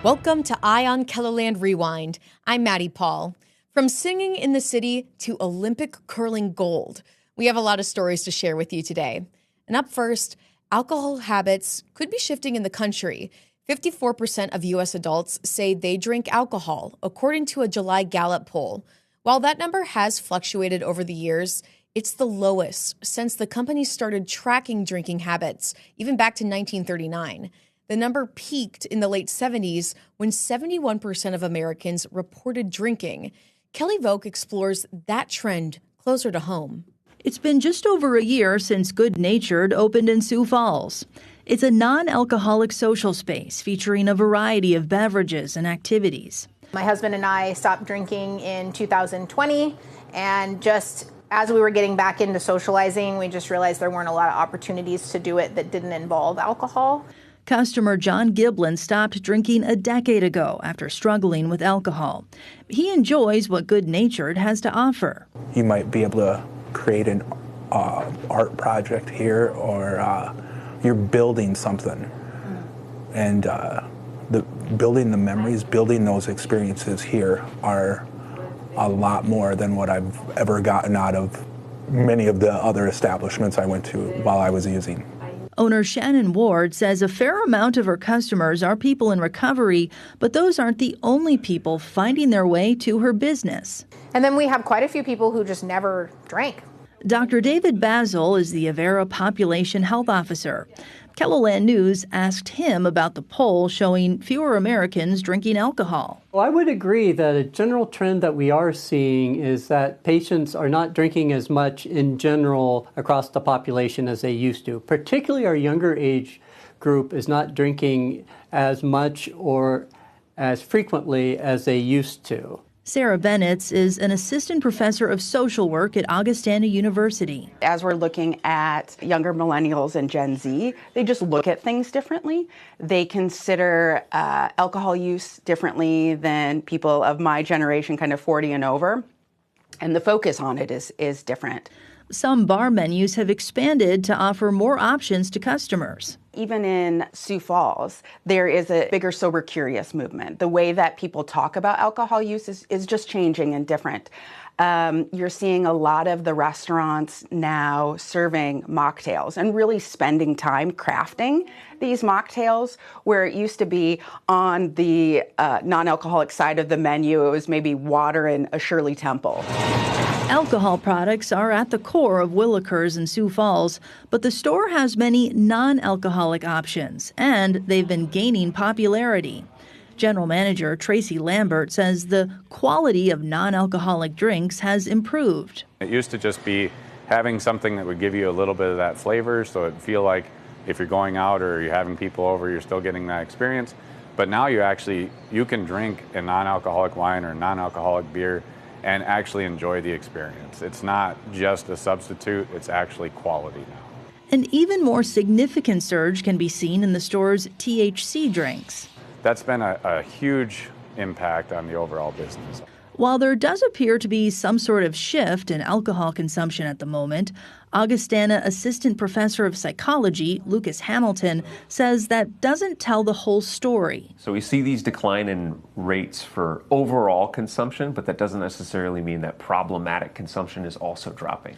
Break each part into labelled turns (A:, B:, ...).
A: Welcome to Eye on KELOLAND Rewind. I'm Maddie Paul. From singing in the city to Olympic curling gold, we have a lot of stories to share with you today. And up first, alcohol habits could be shifting in the country. 54% of U.S. adults say they drink alcohol, according to a July Gallup poll. While that number has fluctuated over the years, it's the lowest since the company started tracking drinking habits, even back to 1939. The number peaked in the late 70s when 71% of Americans reported drinking. Kelly Vogt explores that trend closer to home.
B: It's been just over a year since Good Natured opened in Sioux Falls. It's a non-alcoholic social space featuring a variety of beverages and activities.
C: My husband and I stopped drinking in 2020, and just as we were getting back into socializing, we just realized there weren't a lot of opportunities to do it that didn't involve alcohol.
B: Customer John Giblin stopped drinking a decade ago after struggling with alcohol. He enjoys what Good Natured has to offer.
D: You might be able to create an art project here, or you're building something. And building the memories, building those experiences here are a lot more than what I've ever gotten out of many of the other establishments I went to while I was using.
B: Owner Shannon Ward says a fair amount of her customers are people in recovery, but those aren't the only people finding their way to her business.
C: And then we have quite a few people who just never drank.
B: Dr. David Basil is the Avera Population Health Officer. KELOLAND News asked him about the poll showing fewer Americans drinking alcohol.
E: Well, I would agree that a general trend that we are seeing is that patients are not drinking as much in general across the population as they used to. Particularly our younger age group is not drinking as much or as frequently as they used to.
B: Sarah Bennett is an assistant professor of social work at Augustana University.
F: As we're looking at younger millennials and Gen Z, they just look at things differently. They consider alcohol use differently than people of my generation, kind of 40 and over. And the focus on it is different.
B: Some bar menus have expanded to offer more options to customers.
F: Even in Sioux Falls, there is a bigger sober curious movement. The way that people talk about alcohol use is just changing and different. You're seeing a lot of the restaurants now serving mocktails and really spending time crafting these mocktails, where it used to be on the non-alcoholic side of the menu, it was maybe water and a Shirley Temple.
B: Alcohol products are at the core of Willikers in Sioux Falls, but the store has many non-alcoholic options, and they've been gaining popularity. General Manager Tracy Lambert says the quality of non-alcoholic drinks has improved.
G: It used to just be having something that would give you a little bit of that flavor, so it'd feel like if you're going out or you're having people over, you're still getting that experience. But now you can drink a non-alcoholic wine or a non-alcoholic beer and actually enjoy the experience. It's not just a substitute, it's actually quality now.
B: An even more significant surge can be seen in the store's THC drinks.
G: That's been a huge impact on the overall business.
B: While there does appear to be some sort of shift in alcohol consumption at the moment, Augustana Assistant Professor of Psychology, Lucas Hamilton, says that doesn't tell the whole story.
H: So we see these decline in rates for overall consumption, but that doesn't necessarily mean that problematic consumption is also dropping.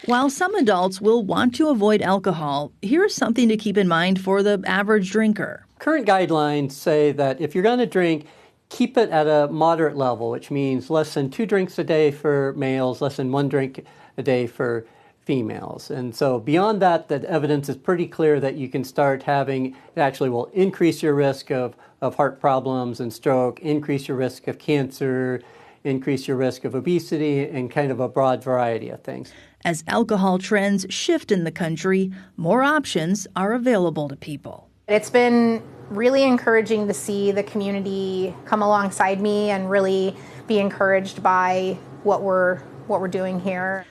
B: While some adults will want to avoid alcohol, here's something to keep in mind for the average drinker.
E: Current guidelines say that if you're going to drink, keep it at a moderate level, which means less than 2 drinks a day for males, less than 1 drink a day for females. And so beyond that, the evidence is pretty clear that you can start having, it actually will increase your risk of heart problems and stroke, increase your risk of cancer, increase your risk of obesity, and kind of a broad variety of things.
B: As alcohol trends shift in the country, more options are available to people.
C: It's been really encouraging to see the community come alongside me and really be encouraged by what we're doing here.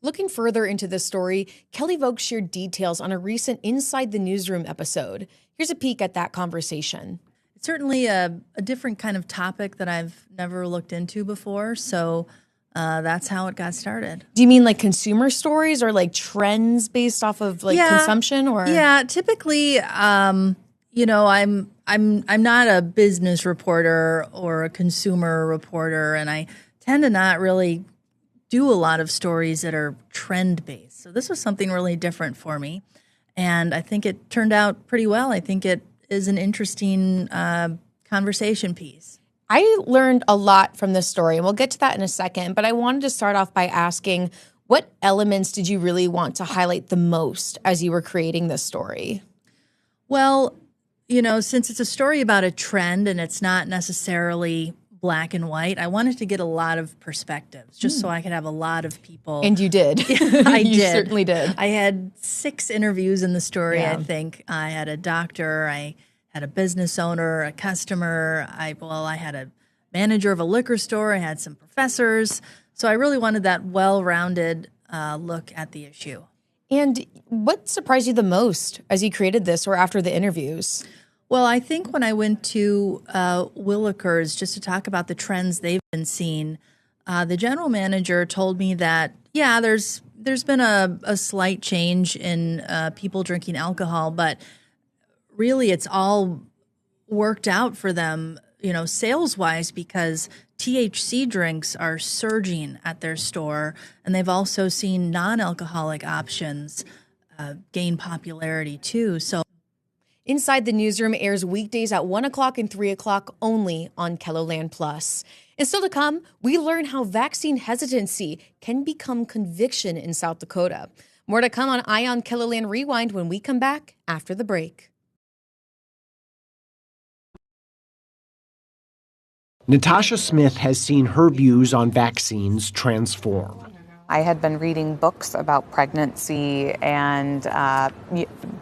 A: Looking further into this story, Kelly Vogt shared details on a recent Inside the Newsroom episode. Here's a peek at that conversation.
I: It's certainly a different kind of topic that I've never looked into before, so that's how it got started.
A: Do you mean like consumer stories or like trends based off of consumption? Or
I: yeah, typically, I'm I'm not a business reporter or a consumer reporter, and I tend to not really do a lot of stories that are trend based. So this was something really different for me, and I think it turned out pretty well. I think it is an interesting conversation piece.
A: I learned a lot from this story, and we'll get to that in a second, but I wanted to start off by asking, what elements did you really want to highlight the most as you were creating this story?
I: Well, since it's a story about a trend and it's not necessarily black and white, I wanted to get a lot of perspectives just so I could have a lot of people.
A: And you did.
I: I
A: You
I: did.
A: certainly did.
I: I had 6 interviews in the story,
A: Yeah.
I: I think. I had a doctor, I had a business owner, a customer, I had a manager of a liquor store, I had some professors. So I really wanted that well-rounded look at the issue.
A: And what surprised you the most as you created this or after the interviews?
I: Well, I think when I went to Willikers just to talk about the trends they've been seeing, the general manager told me that, there's been a slight change in people drinking alcohol, but really it's all worked out for them, sales-wise, because THC drinks are surging at their store, and they've also seen non-alcoholic options gain popularity too. So,
A: Inside the Newsroom airs weekdays at 1 o'clock and 3 o'clock only on KELOLAND Plus. And still to come, we learn how vaccine hesitancy can become conviction in South Dakota. More to come on Eye on KELOLAND Rewind when we come back after the break.
J: Natasha Smith has seen her views on vaccines transform.
K: I had been reading books about pregnancy and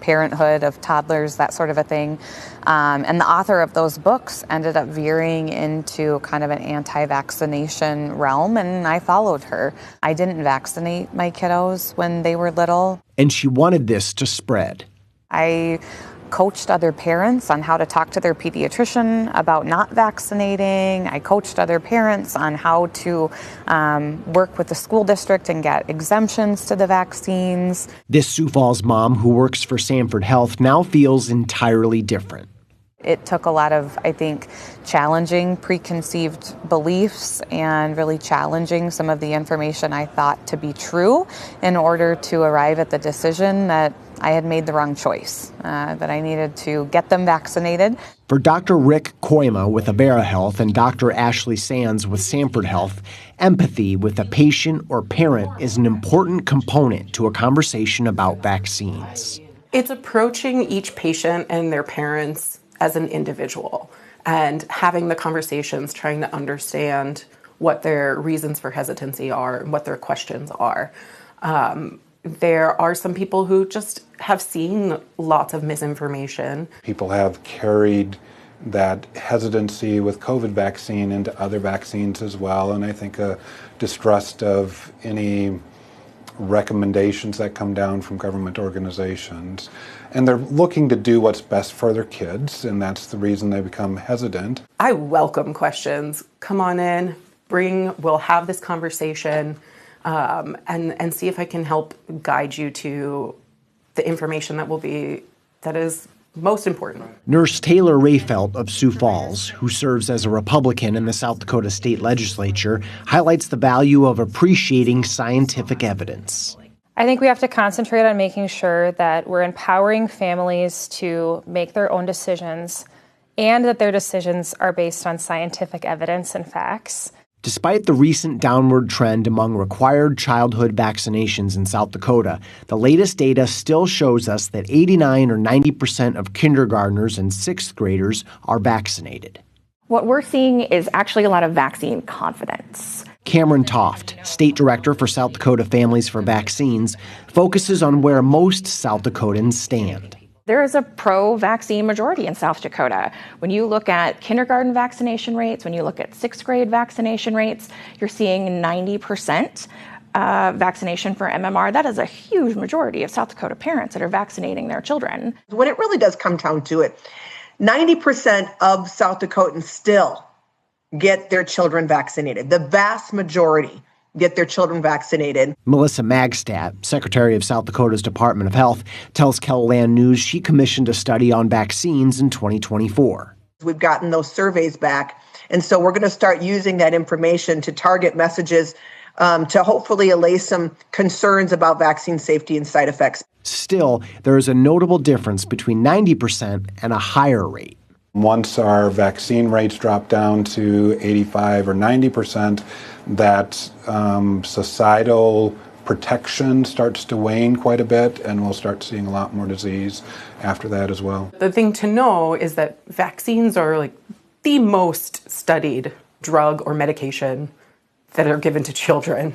K: parenthood of toddlers, that sort of a thing. And the author of those books ended up veering into kind of an anti-vaccination realm, and I followed her. I didn't vaccinate my kiddos when they were little.
J: And she wanted this to spread.
K: I coached other parents on how to talk to their pediatrician about not vaccinating. I coached other parents on how to work with the school district and get exemptions to the vaccines.
J: This Sioux Falls mom who works for Sanford Health now feels entirely different.
K: It took a lot of, I think, challenging preconceived beliefs and really challenging some of the information I thought to be true in order to arrive at the decision that I had made the wrong choice, that I needed to get them vaccinated.
J: For Dr. Rick Koima with Avera Health and Dr. Ashley Sands with Sanford Health, empathy with a patient or parent is an important component to a conversation about vaccines.
L: It's approaching each patient and their parents as an individual and having the conversations, trying to understand what their reasons for hesitancy are and what their questions are. There are some people who just have seen lots of misinformation.
M: People have carried that hesitancy with COVID vaccine into other vaccines as well, and I think a distrust of any recommendations that come down from government organizations. And they're looking to do what's best for their kids, and that's the reason they become hesitant.
L: I welcome questions. Come on in, we'll have this conversation. And see if I can help guide you to the information that is most important.
J: Nurse Taylor Rayfelt of Sioux Falls, who serves as a Republican in the South Dakota State Legislature, highlights the value of appreciating scientific evidence.
N: I think we have to concentrate on making sure that we're empowering families to make their own decisions and that their decisions are based on scientific evidence and facts.
J: Despite the recent downward trend among required childhood vaccinations in South Dakota, the latest data still shows us that 89 or 90% of kindergartners and sixth graders are vaccinated.
O: What we're seeing is actually a lot of vaccine confidence.
J: Cameron Toft, State Director for South Dakota Families for Vaccines, focuses on where most South Dakotans stand.
O: There is a pro-vaccine majority in South Dakota. When you look at kindergarten vaccination rates, when you look at sixth grade vaccination rates, you're seeing 90% vaccination for MMR. That is a huge majority of South Dakota parents that are vaccinating their children.
P: When it really does come down to it, 90% of South Dakotans still get their children vaccinated. The vast majority get their children vaccinated.
J: Melissa Magstad, Secretary of South Dakota's Department of Health, tells KELOLAND News she commissioned a study on vaccines in 2024.
P: We've gotten those surveys back, and so we're going to start using that information to target messages to hopefully allay some concerns about vaccine safety and side effects.
J: Still, there is a notable difference between 90% and a higher rate.
M: Once our vaccine rates drop down to 85 or 90%, that societal protection starts to wane quite a bit, and we'll start seeing a lot more disease after that as well.
L: The thing to know is that vaccines are like the most studied drug or medication that are given to children.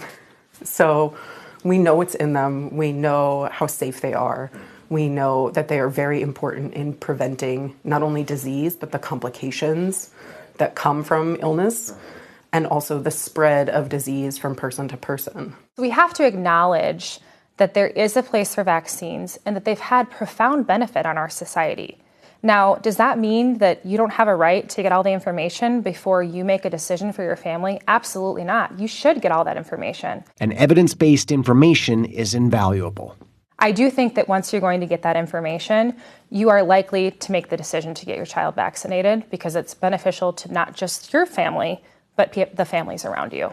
L: So we know what's in them. We know how safe they are. We know that they are very important in preventing not only disease, but the complications that come from illness, and also the spread of disease from person to person.
N: We have to acknowledge that there is a place for vaccines and that they've had profound benefit on our society. Now, does that mean that you don't have a right to get all the information before you make a decision for your family? Absolutely not. You should get all that information.
J: And evidence-based information is invaluable.
N: I do think that once you're going to get that information, you are likely to make the decision to get your child vaccinated because it's beneficial to not just your family, but the families around you.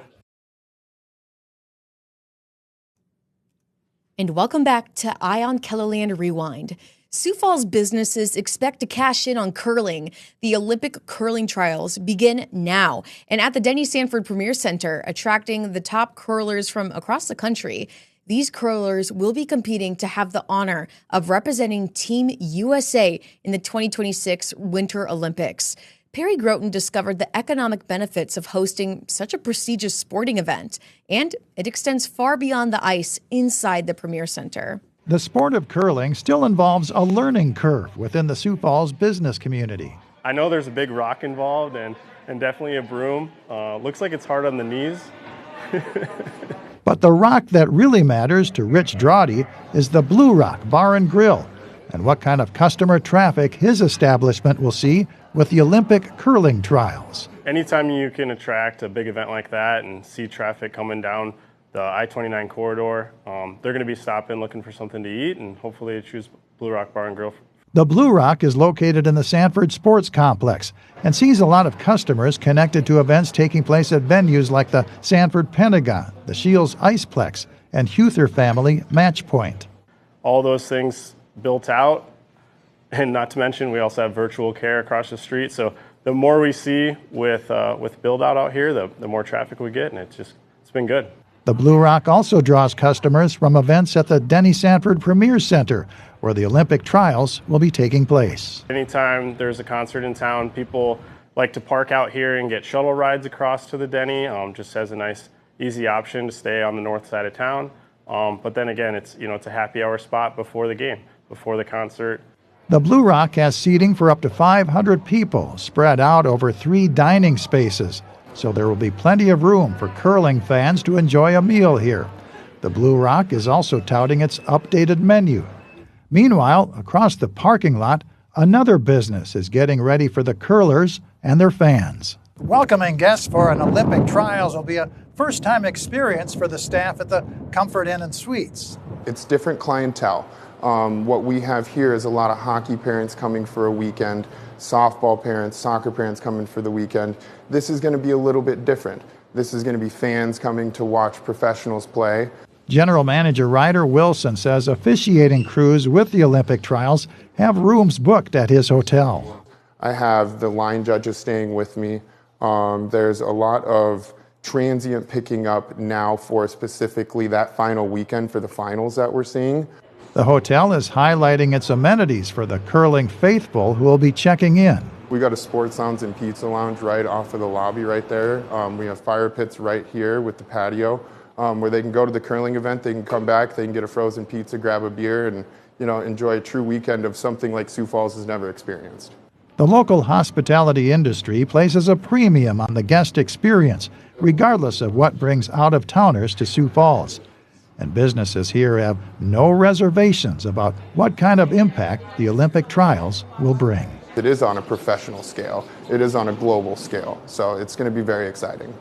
A: And welcome back to Eye on KELOLAND Rewind. Sioux Falls businesses expect to cash in on curling. The Olympic curling trials begin now. And at the Denny Sanford Premier Center, attracting the top curlers from across the country, these curlers will be competing to have the honor of representing Team USA in the 2026 Winter Olympics. Perry Groten discovered the economic benefits of hosting such a prestigious sporting event, and it extends far beyond the ice inside the Premier Center.
Q: The sport of curling still involves a learning curve within the Sioux Falls business community.
R: I know there's a big rock involved and definitely a broom. Looks like it's hard on the knees.
Q: But the rock that really matters to Rich Drawdy is the Blue Rock Bar and Grill, and what kind of customer traffic his establishment will see with the Olympic curling trials.
R: Anytime you can attract a big event like that and see traffic coming down the I-29 corridor, they're going to be stopping looking for something to eat, and hopefully they choose Blue Rock Bar and Grill.
Q: The Blue Rock is located in the Sanford Sports Complex and sees a lot of customers connected to events taking place at venues like the Sanford Pentagon, the Shields Iceplex, and Huther Family Match Point.
R: All those things built out, and not to mention we also have virtual care across the street. So the more we see with build out here, the more traffic we get, and it's been good.
Q: The Blue Rock also draws customers from events at the Denny Sanford Premier Center, where the Olympic trials will be taking place.
R: Anytime there's a concert in town, people like to park out here and get shuttle rides across to the Denny. Just as a nice, easy option to stay on the north side of town. But then again, it's a happy hour spot before the game, before the concert.
Q: The Blue Rock has seating for up to 500 people spread out over 3 dining spaces, so there will be plenty of room for curling fans to enjoy a meal here. The Blue Rock is also touting its updated menu. Meanwhile, across the parking lot, another business is getting ready for the curlers and their fans. Welcoming guests for an Olympic trials will be a first-time experience for the staff at the Comfort Inn and Suites.
S: It's different clientele. What we have here is a lot of hockey parents coming for a weekend, softball parents, soccer parents coming for the weekend. This is going to be a little bit different. This is going to be fans coming to watch professionals play.
Q: General Manager Ryder Wilson says officiating crews with the Olympic trials have rooms booked at his hotel.
S: I have the line judges staying with me. There's a lot of transient picking up now for specifically that final weekend for the finals that we're seeing.
Q: The hotel is highlighting its amenities for the curling faithful who will be checking in.
S: We got a sports lounge and pizza lounge right off of the lobby right there. We have fire pits right here with the patio where they can go to the curling event, they can come back, they can get a frozen pizza, grab a beer, and enjoy a true weekend of something like Sioux Falls has never experienced.
Q: The local hospitality industry places a premium on the guest experience, regardless of what brings out-of-towners to Sioux Falls. And businesses here have no reservations about what kind of impact the Olympic trials will bring.
S: It is on a professional scale. It is on a global scale. So it's going to be very exciting.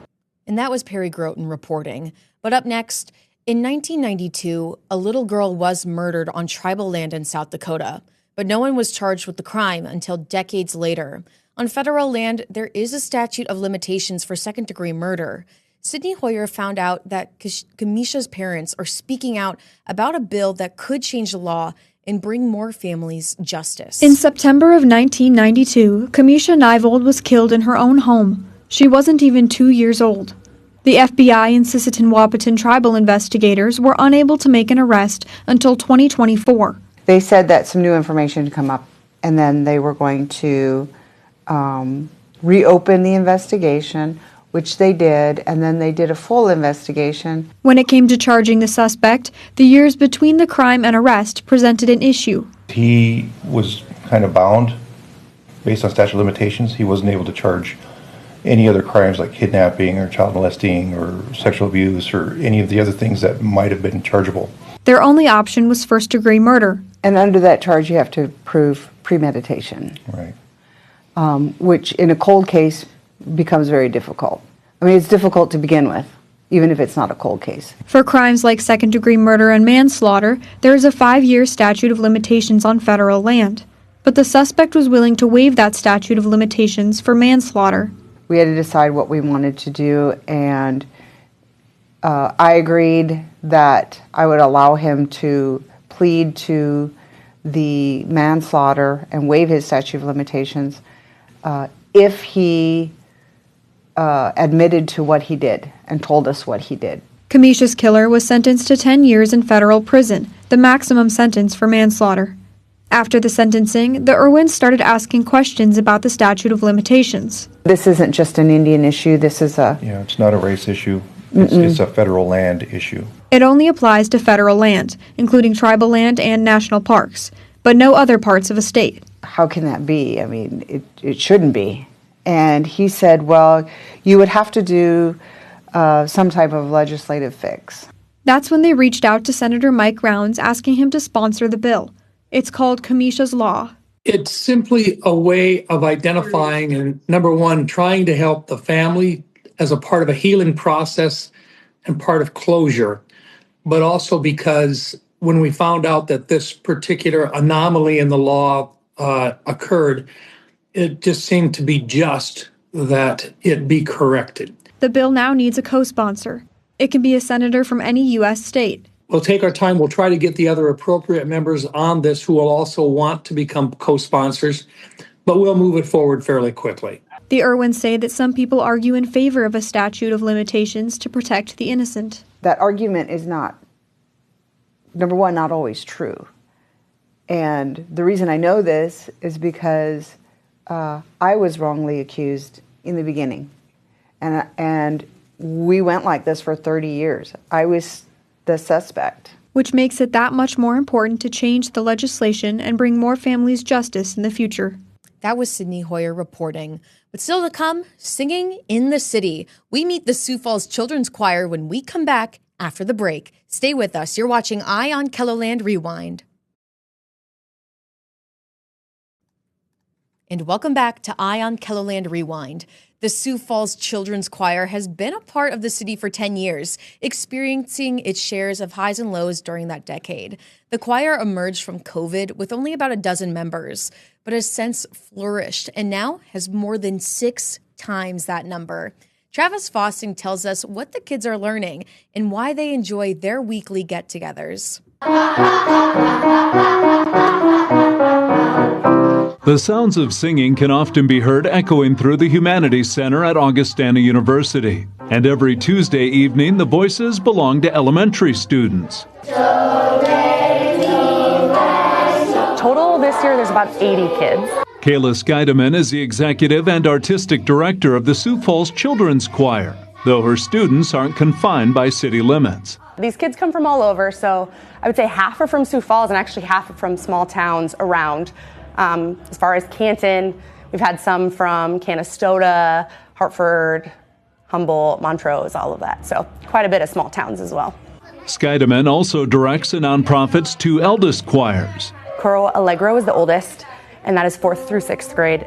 A: And that was Perry Groten reporting. But But up next, in 1992, a little girl was murdered on tribal land in South Dakota, but no one was charged with the crime until decades later. On federal land, there is a statute of limitations for second-degree murder. Sydney Hoyer found out that Kamisha's parents are speaking out about a bill that could change the law and bring more families justice.
T: In September of 1992, Kamisha Neivold was killed in her own home. She wasn't even 2 years old. The FBI and Sisseton-Wahpeton tribal investigators were unable to make an arrest until 2024.
U: They said that some new information had come up, and then they were going to reopen the investigation, which they did, and then they did a full investigation.
T: When it came to charging the suspect, the years between the crime and arrest presented an issue.
V: He was kind of bound based on statute of limitations. He wasn't able to charge any other crimes like kidnapping or child molesting or sexual abuse or any of the other things that might have been chargeable.
T: Their only option was first-degree murder.
U: And under that charge, you have to prove premeditation.
V: Right.
U: Which in a cold case becomes very difficult. I mean, it's difficult to begin with, even if it's not a cold case.
T: For crimes like second-degree murder and manslaughter, there is a 5-year statute of limitations on federal land. But the suspect was willing to waive that statute of limitations for manslaughter.
U: We had to decide what we wanted to do, and I agreed that I would allow him to plead to the manslaughter and waive his statute of limitations if he admitted to what he did and told us what he did.
T: Kamisha's killer was sentenced to 10 years in federal prison, the maximum sentence for manslaughter. After the sentencing, the Irwins started asking questions about the statute of limitations.
U: This isn't just an Indian issue, this is a...
V: Yeah, it's not a race issue. It's a federal land issue.
T: It only applies to federal land, including tribal land and national parks, but no other parts of a state.
U: How can that be? I mean, it shouldn't be. And he said, well, you would have to do some type of legislative fix.
T: That's when they reached out to Senator Mike Rounds asking him to sponsor the bill. It's called Kamisha's Law.
W: It's simply a way of identifying and, number one, trying to help the family as a part of a healing process and part of closure, but also because when we found out that this particular anomaly in the law occurred, it just seemed to be just that it be corrected.
T: The bill now needs a co-sponsor. It can be a senator from any U.S. state.
W: We'll take our time. We'll try to get the other appropriate members on this who will also want to become co-sponsors, but we'll move it forward fairly quickly.
T: The Irwins say that some people argue in favor of a statute of limitations to protect the innocent.
U: That argument is not, number one, not always true. And the reason I know this is because I was wrongly accused in the beginning. And we went like this for 30 years. I was the suspect.
T: Which makes it that much more important to change the legislation and bring more families justice in the future.
A: That was Sydney Hoyer reporting. But still to come, singing in the city. We meet the Sioux Falls Children's Choir when we come back after the break. Stay with us. You're watching Eye on KELOLAND Rewind. And welcome back to Eye on KELOLAND Rewind. The Sioux Falls Children's Choir has been a part of the city for 10 years, experiencing its shares of highs and lows during that decade. The choir emerged from COVID with only about a dozen members, but has since flourished and now has more than 6 times that number. Travis Fosting tells us what the kids are learning and why they enjoy their weekly get-togethers.
X: The sounds of singing can often be heard echoing through the Humanities Center at Augustana University. And every Tuesday evening, the voices belong to elementary students.
Y: Total this year, there's about 80 kids.
X: Kayla Scheidemann is the executive and artistic director of the Sioux Falls Children's Choir, though her students aren't confined by city limits.
Y: These kids come from all over, so I would say half are from Sioux Falls and actually half are from small towns around. As far as Canton, we've had some from Canastota, Hartford, Humboldt, Montrose, all of that. So quite a bit of small towns as well.
X: Scheidemann also directs the nonprofit's 2 eldest choirs.
Y: Coro Allegro is the oldest, and that is 4th through 6th grade.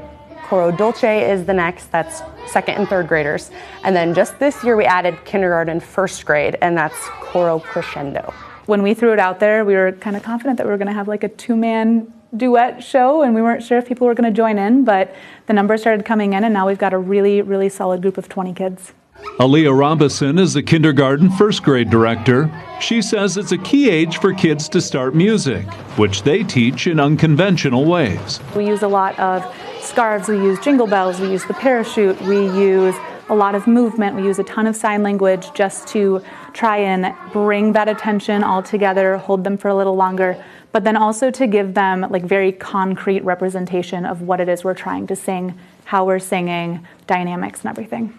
Y: Coro Dolce is the next, that's second and third graders. And then just this year we added kindergarten first grade, and that's Coro Crescendo.
D: When we threw it out there, we were kind of confident that we were going to have like a two-man duet show, and we weren't sure if people were going to join in, but the numbers started coming in, and now we've got a really, really solid group of 20 kids.
X: Aaliyah Robison is the kindergarten first grade director. She says it's a key age for kids to start music, which they teach in unconventional ways.
D: We use a lot of scarves, we use jingle bells, we use the parachute, we use a lot of movement, we use a ton of sign language just to try and bring that attention all together, hold them for a little longer, but then also to give them like very concrete representation of what it is we're trying to sing, how we're singing, dynamics and everything.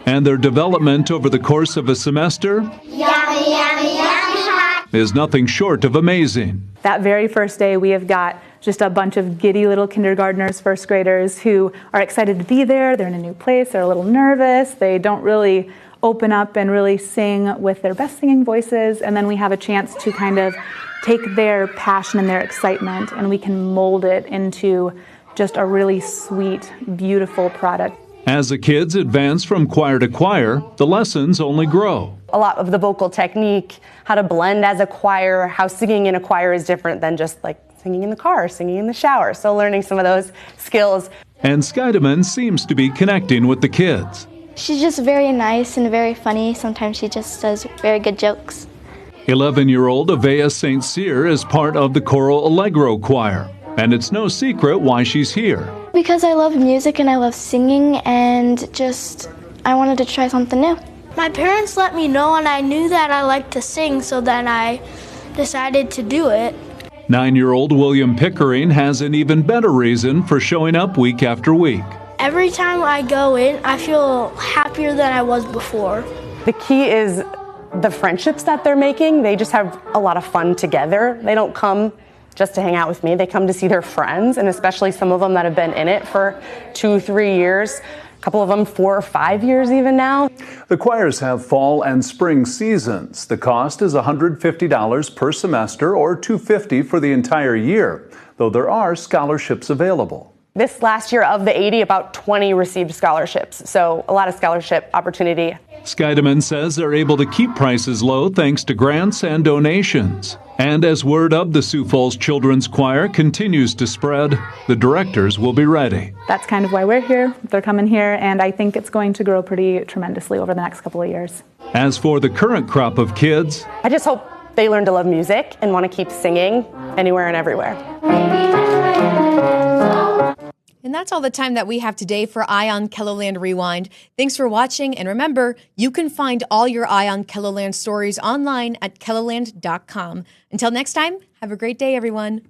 X: And their development over the course of a semester is nothing short of amazing.
D: That very first day, we have got just a bunch of giddy little kindergartners, first graders who are excited to be there. They're in a new place. They're a little nervous. They don't really open up and really sing with their best singing voices. And then we have a chance to kind of take their passion and their excitement, and we can mold it into just a really sweet, beautiful product.
X: As the kids advance from choir to choir, the lessons only grow.
Y: A lot of the vocal technique, how to blend as a choir, how singing in a choir is different than just like singing in the car, singing in the shower. So learning some of those skills.
X: And Skydeman seems to be connecting with the kids.
E: She's just very nice and very funny. Sometimes she just says very good jokes.
X: 11-year-old Avea St. Cyr is part of the Choral Allegro choir, and it's no secret why she's here.
E: Because I love music and I love singing, and just I wanted to try something new.
F: My parents let me know, and I knew that I liked to sing, so then I decided to do it.
X: 9-year-old William Pickering has an even better reason for showing up week after week.
F: Every time I go in, I feel happier than I was before.
Y: The key is the friendships that they're making. They just have a lot of fun together. They don't come just to hang out with me. They come to see their friends, and especially some of them that have been in it for 2-3 years. A couple of them 4 or 5 years even now.
X: The choirs have fall and spring seasons. The cost is $150 per semester or $250 for the entire year, though there are scholarships available.
Y: This last year of the 80, about 20 received scholarships, so a lot of scholarship opportunity.
X: Skydeman says they're able to keep prices low thanks to grants and donations. And as word of the Sioux Falls Children's Choir continues to spread, the directors will be ready.
D: That's kind of why we're here. They're coming here, and I think it's going to grow pretty tremendously over the next couple of years.
X: As for the current crop of kids,
Y: I just hope they learn to love music and want to keep singing anywhere and everywhere.
A: And that's all the time that we have today for Eye on KELOLAND Rewind. Thanks for watching, and remember, you can find all your Eye on KELOLAND stories online at keloland.com. Until next time, have a great day, everyone.